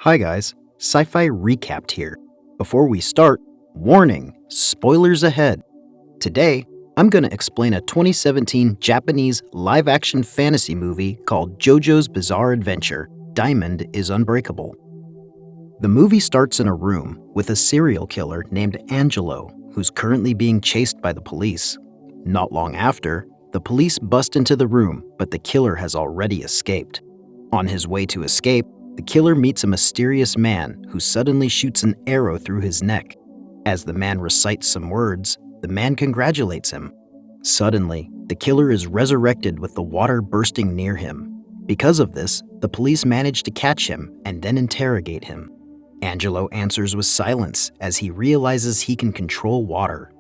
Hi guys, Sci-Fi Recapped here. Before we start, warning, spoilers ahead. Today, I'm going to explain a 2017 Japanese live-action fantasy movie called JoJo's Bizarre Adventure, Diamond is Unbreakable. The movie starts in a room with a serial killer named Angelo, who's currently being chased by the police. Not long after, the police bust into the room, but the killer has already escaped. On his way to escape, the killer meets a mysterious man who suddenly shoots an arrow through his neck. As the man recites some words, the man congratulates him. Suddenly, the killer is resurrected with the water bursting near him. Because of this, the police manage to catch him and then interrogate him. Angelo answers with silence as he realizes he can control water.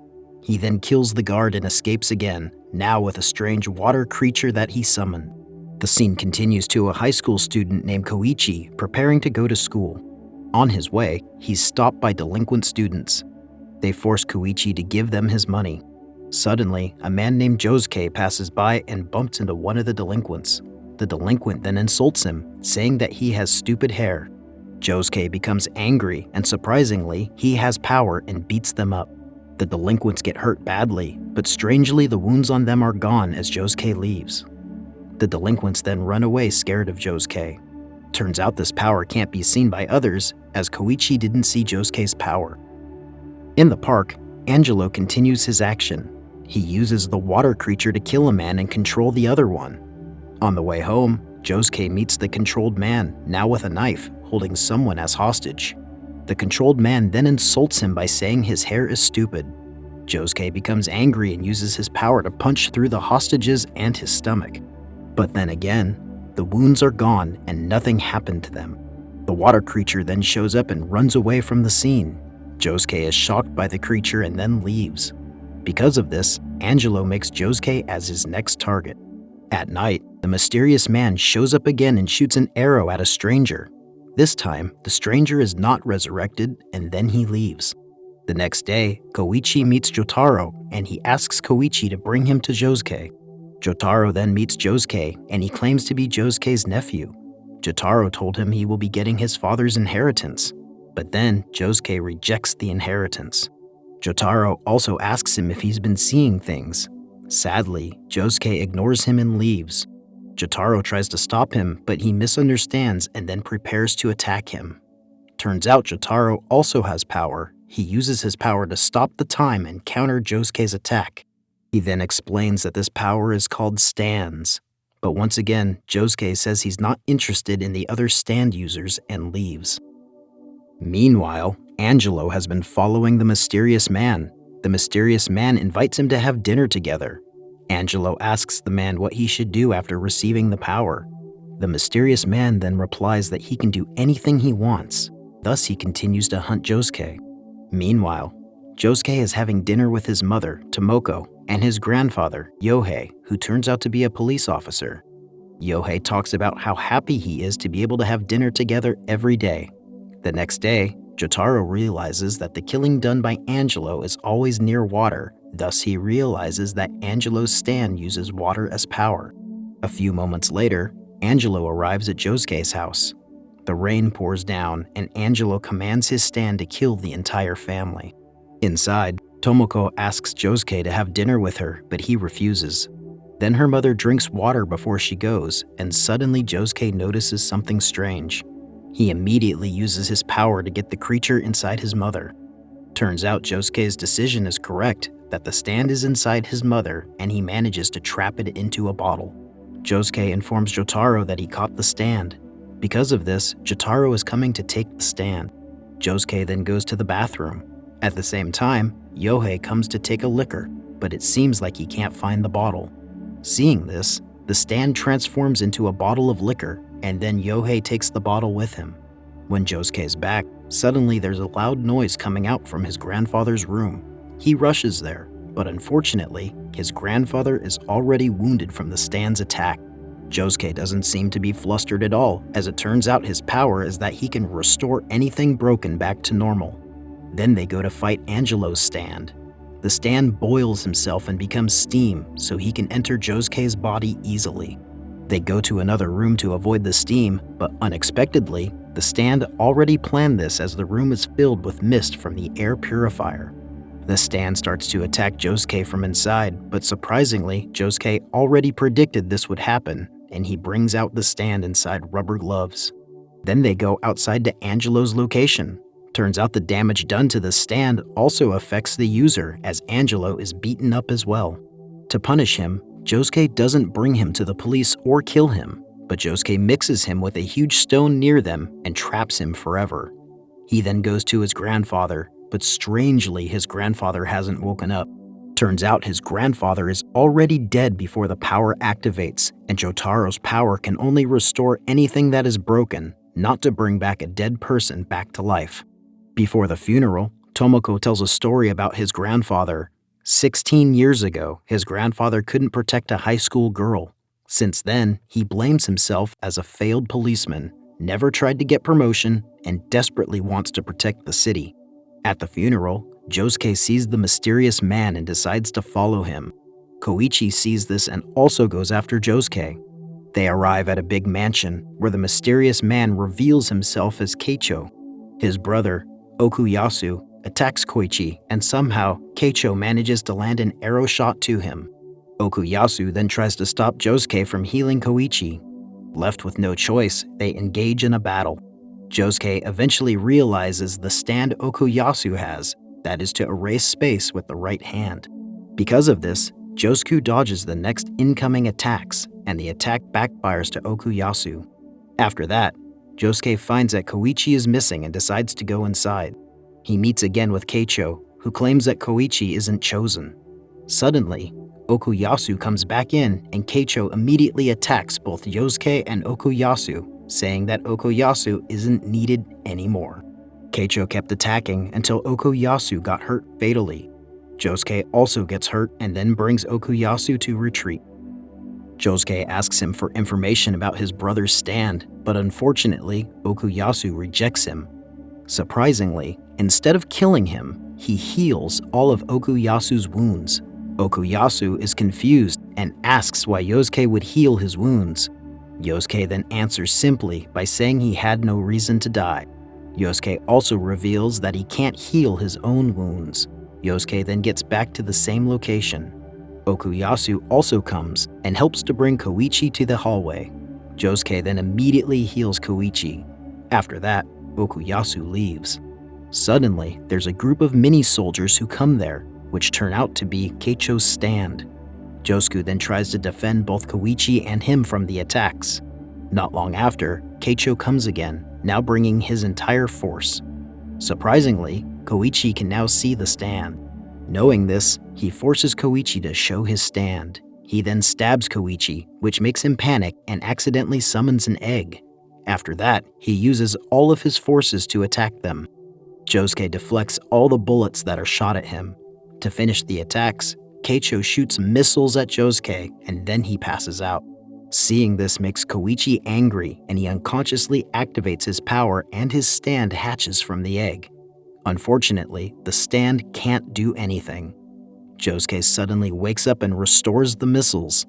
He then kills the guard and escapes again, now with a strange water creature that he summoned. The scene continues to a high school student named Koichi preparing to go to school. On his way, he's stopped by delinquent students. They force Koichi to give them his money. Suddenly, a man named Josuke passes by and bumps into one of the delinquents. The delinquent then insults him, saying that he has stupid hair. Josuke becomes angry, and surprisingly, he has power and beats them up. The delinquents get hurt badly, but strangely the wounds on them are gone as Josuke leaves. The delinquents then run away scared of Josuke. Turns out this power can't be seen by others, as Koichi didn't see Josuke's power. In the park, Angelo continues his action. He uses the water creature to kill a man and control the other one. On the way home, Josuke meets the controlled man, now with a knife, holding someone as hostage. The controlled man then insults him by saying his hair is stupid. Josuke becomes angry and uses his power to punch through the hostages and his stomach. But then again, the wounds are gone and nothing happened to them. The water creature then shows up and runs away from the scene. Josuke is shocked by the creature and then leaves. Because of this, Angelo makes Josuke as his next target. At night, the mysterious man shows up again and shoots an arrow at a stranger. This time, the stranger is not resurrected and then he leaves. The next day, Koichi meets Jotaro and he asks Koichi to bring him to Josuke. Jotaro then meets Josuke, and he claims to be Josuke's nephew. Jotaro told him he will be getting his father's inheritance, but then Josuke rejects the inheritance. Jotaro also asks him if he's been seeing things. Sadly, Josuke ignores him and leaves. Jotaro tries to stop him, but he misunderstands and then prepares to attack him. Turns out Jotaro also has power. He uses his power to stop the time and counter Josuke's attack. He then explains that this power is called stands. But once again, Josuke says he's not interested in the other stand users and leaves. Meanwhile, Angelo has been following the mysterious man. The mysterious man invites him to have dinner together. Angelo asks the man what he should do after receiving the power. The mysterious man then replies that he can do anything he wants. Thus, he continues to hunt Josuke. Meanwhile, Josuke is having dinner with his mother, Tomoko, and his grandfather, Yohei, who turns out to be a police officer. Yohei talks about how happy he is to be able to have dinner together every day. The next day, Jotaro realizes that the killing done by Angelo is always near water, thus he realizes that Angelo's stand uses water as power. A few moments later, Angelo arrives at Josuke's house. The rain pours down, and Angelo commands his stand to kill the entire family. Inside, Tomoko asks Josuke to have dinner with her, but he refuses. Then her mother drinks water before she goes, and suddenly Josuke notices something strange. He immediately uses his power to get the creature inside his mother. Turns out Josuke's decision is correct, that the stand is inside his mother, and he manages to trap it into a bottle. Josuke informs Jotaro that he caught the stand. Because of this, Jotaro is coming to take the stand. Josuke then goes to the bathroom. At the same time, Yohei comes to take a liquor, but it seems like he can't find the bottle. Seeing this, the stand transforms into a bottle of liquor, and then Yohei takes the bottle with him. When Josuke is back, suddenly there's a loud noise coming out from his grandfather's room. He rushes there, but unfortunately, his grandfather is already wounded from the stand's attack. Josuke doesn't seem to be flustered at all, as it turns out his power is that he can restore anything broken back to normal. Then they go to fight Angelo's stand. The stand boils himself and becomes steam, so he can enter Josuke's body easily. They go to another room to avoid the steam, but unexpectedly, The stand already planned this as the room is filled with mist from the air purifier. The stand starts to attack Josuke from inside, but surprisingly, Josuke already predicted this would happen, and he brings out the stand inside rubber gloves. Then they go outside to Angelo's location. Turns out the damage done to the stand also affects the user, as Angelo is beaten up as well. To punish him, Josuke doesn't bring him to the police or kill him, but Josuke mixes him with a huge stone near them and traps him forever. He then goes to his grandfather, but strangely his grandfather hasn't woken up. Turns out his grandfather is already dead before the power activates, and Jotaro's power can only restore anything that is broken, not to bring back a dead person back to life. Before the funeral, Tomoko tells a story about his grandfather. 16 years ago, his grandfather couldn't protect a high school girl. Since then, he blames himself as a failed policeman, never tried to get promotion, and desperately wants to protect the city. At the funeral, Josuke sees the mysterious man and decides to follow him. Koichi sees this and also goes after Josuke. They arrive at a big mansion where the mysterious man reveals himself as Keicho. His brother, Okuyasu, attacks Koichi, and somehow Keicho manages to land an arrow shot to him. Okuyasu then tries to stop Josuke from healing Koichi. Left with no choice, they engage in a battle. Josuke eventually realizes the stand Okuyasu has, that is to erase space with the right hand. Because of this, Josuke dodges the next incoming attacks, and the attack backfires to Okuyasu. After that, Josuke finds that Koichi is missing and decides to go inside. He meets again with Keicho, who claims that Koichi isn't chosen. Suddenly, Okuyasu comes back in, and Keicho immediately attacks both Josuke and Okuyasu, saying that Okuyasu isn't needed anymore. Keicho kept attacking until Okuyasu got hurt fatally. Josuke also gets hurt and then brings Okuyasu to retreat. Josuke asks him for information about his brother's stand, but unfortunately, Okuyasu rejects him. Surprisingly, instead of killing him, he heals all of Okuyasu's wounds. Okuyasu is confused and asks why Josuke would heal his wounds. Josuke then answers simply by saying he had no reason to die. Josuke also reveals that he can't heal his own wounds. Josuke then gets back to the same location. Okuyasu also comes and helps to bring Koichi to the hallway. Josuke then immediately heals Koichi. After that, Okuyasu leaves. Suddenly, there's a group of mini-soldiers who come there, which turn out to be Keicho's stand. Josuke then tries to defend both Koichi and him from the attacks. Not long after, Keicho comes again, now bringing his entire force. Surprisingly, Koichi can now see the stand. Knowing this, he forces Koichi to show his stand. He then stabs Koichi, which makes him panic and accidentally summons an egg. After that, he uses all of his forces to attack them. Josuke deflects all the bullets that are shot at him. To finish the attacks, Keicho shoots missiles at Josuke and then he passes out. Seeing this makes Koichi angry and he unconsciously activates his power and his stand hatches from the egg. Unfortunately, the stand can't do anything. Josuke suddenly wakes up and restores the missiles.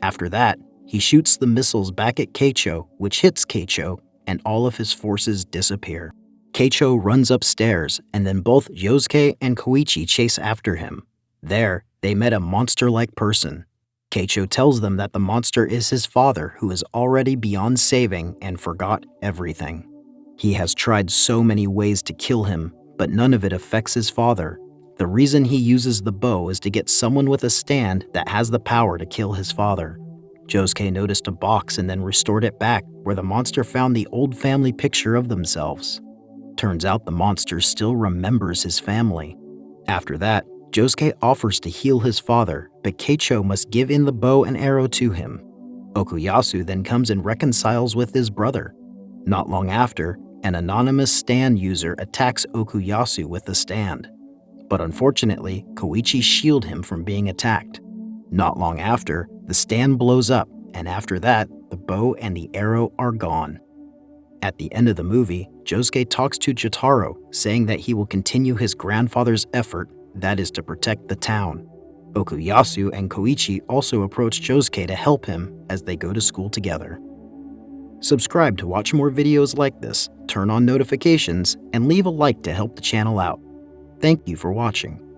After that, he shoots the missiles back at Keicho, which hits Keicho, and all of his forces disappear. Keicho runs upstairs, and then both Josuke and Koichi chase after him. There, they met a monster-like person. Keicho tells them that the monster is his father, who is already beyond saving and forgot everything. He has tried so many ways to kill him, but none of it affects his father. The reason he uses the bow is to get someone with a stand that has the power to kill his father. Josuke noticed a box and then restored it back, where the monster found the old family picture of themselves. Turns out the monster still remembers his family. After that, Josuke offers to heal his father, but Keicho must give in the bow and arrow to him. Okuyasu then comes and reconciles with his brother. Not long after, an anonymous stand user attacks Okuyasu with the stand. But unfortunately, Koichi shielded him from being attacked. Not long after, the stand blows up, and after that, the bow and the arrow are gone. At the end of the movie, Josuke talks to Jotaro, saying that he will continue his grandfather's effort, that is to protect the town. Okuyasu and Koichi also approach Josuke to help him as they go to school together. Subscribe to watch more videos like this, turn on notifications, and leave a like to help the channel out. Thank you for watching.